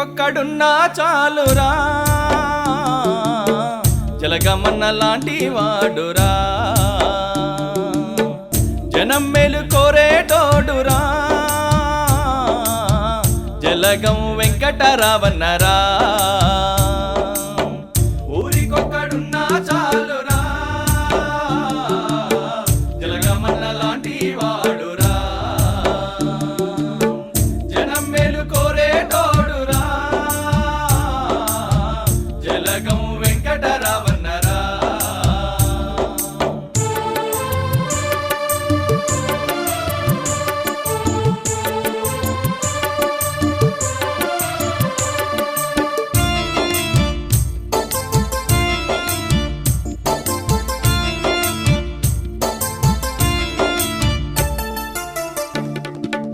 ఊరికొక్కడున్నా చాలురా జలగమన్న లాంటి వాడురా జనం మేలు కోరేటోడురా జలగం వెంకటరావన్నరా ఊరికొక్కడున్నా చాలురా జలగమన్న లాంటి వాడురా జనం మేలు కోరేటోడురా జలగం వెంకటరావన్నరా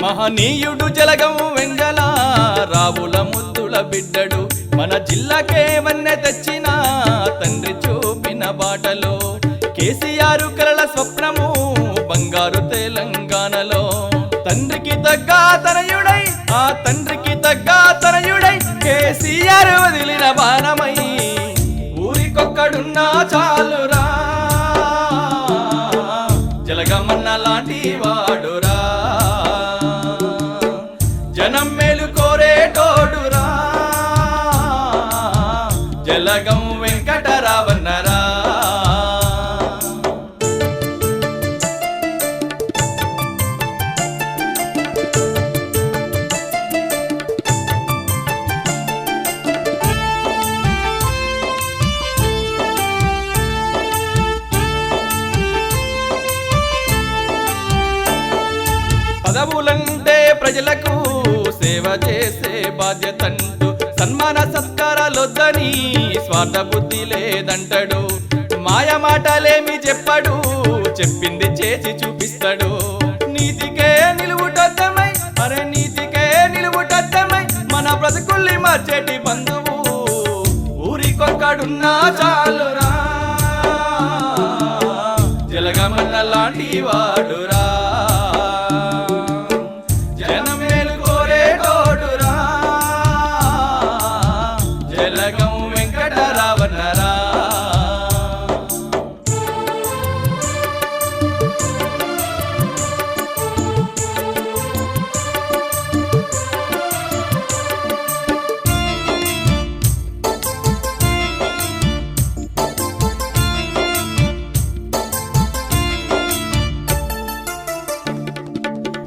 మహనీయుడు జలగం వెంగళ రావుల ముద్దుల బిడ్డడు మన జిల్లాకే వన్నె తెచ్చిన తండ్రి చూపిన బాటలో కేసీఆర్ కలల స్వప్నము బంగారు తెలంగాణలో తండ్రికి తగ్గ తనయుడై ఆ తండ్రికి తగ్గ తనయుడై కేసీఆర్ వదిలిన బాణమై ఊరికొక్కడున్నా చాలురా జలగమన్న లాంటి వాడురా జనం మేలు కోరేటోడురా జలగం వెంకటరావన్నరా పదవులంటే ప్రజలకు సేవ చేసే బాధ్యతంటూ సన్మాన సత్కారాలొద్దని స్వార్థ బుద్ధి లేదంటాడు మాయ మాటలేమి చెప్పడు చెప్పింది చేసి చూపిస్తాడు నీతికే నిలువుటద్దమై అరే నీతికే నిలువుటద్దమై మన బ్రతుకుల్ని మార్చేటి బంధువు ఊరికొక్కడున్నా చాలురా జలగమన్న లాంటి వాడురా జలగం వెంకటరావన్నరా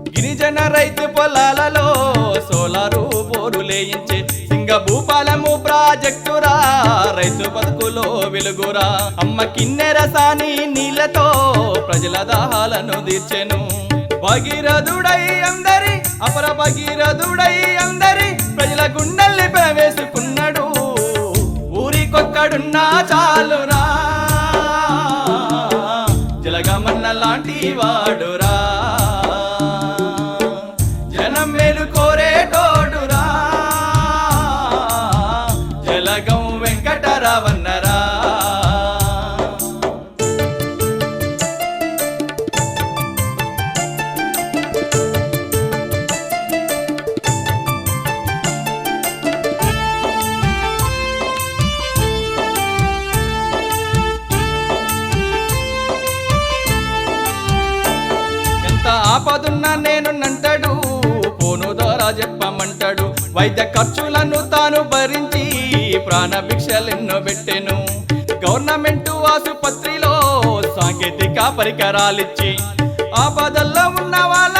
గిరిజన రైతు పొలాలలో సోలారు బోరులేయించే భూపాలము ప్రాజెక్టురా రైతు బతుకులో వెలుగురా అమ్మ కిన్నెరసాని నీళ్లతో ప్రజల దాహాలను తీర్చెను భగీరథుడై అందరి అపర భగీరథుడై అందరి ప్రజల గుండెల్ని ప్రవేశుకున్నాడు ఊరికొక్కడున్నా చాలురా జలగమన్న లాంటి వాడురా జనం మేలు కోరేటోడురా జలగం వెంకటరావన్నరా ఎంత ఆపదున్నా నేనున్నంటాడు ఫోను ద్వారా చెప్పమంటాడు వైద్య ఖర్చులను తాను భరించి ప్రాణభిక్షలెన్నో పెట్టెను గవర్నమెంట్ ఆసుపత్రిలో సాంకేతిక పరికరాలిచ్చి ఆపదల్లో ఉన్న వాళ్ళ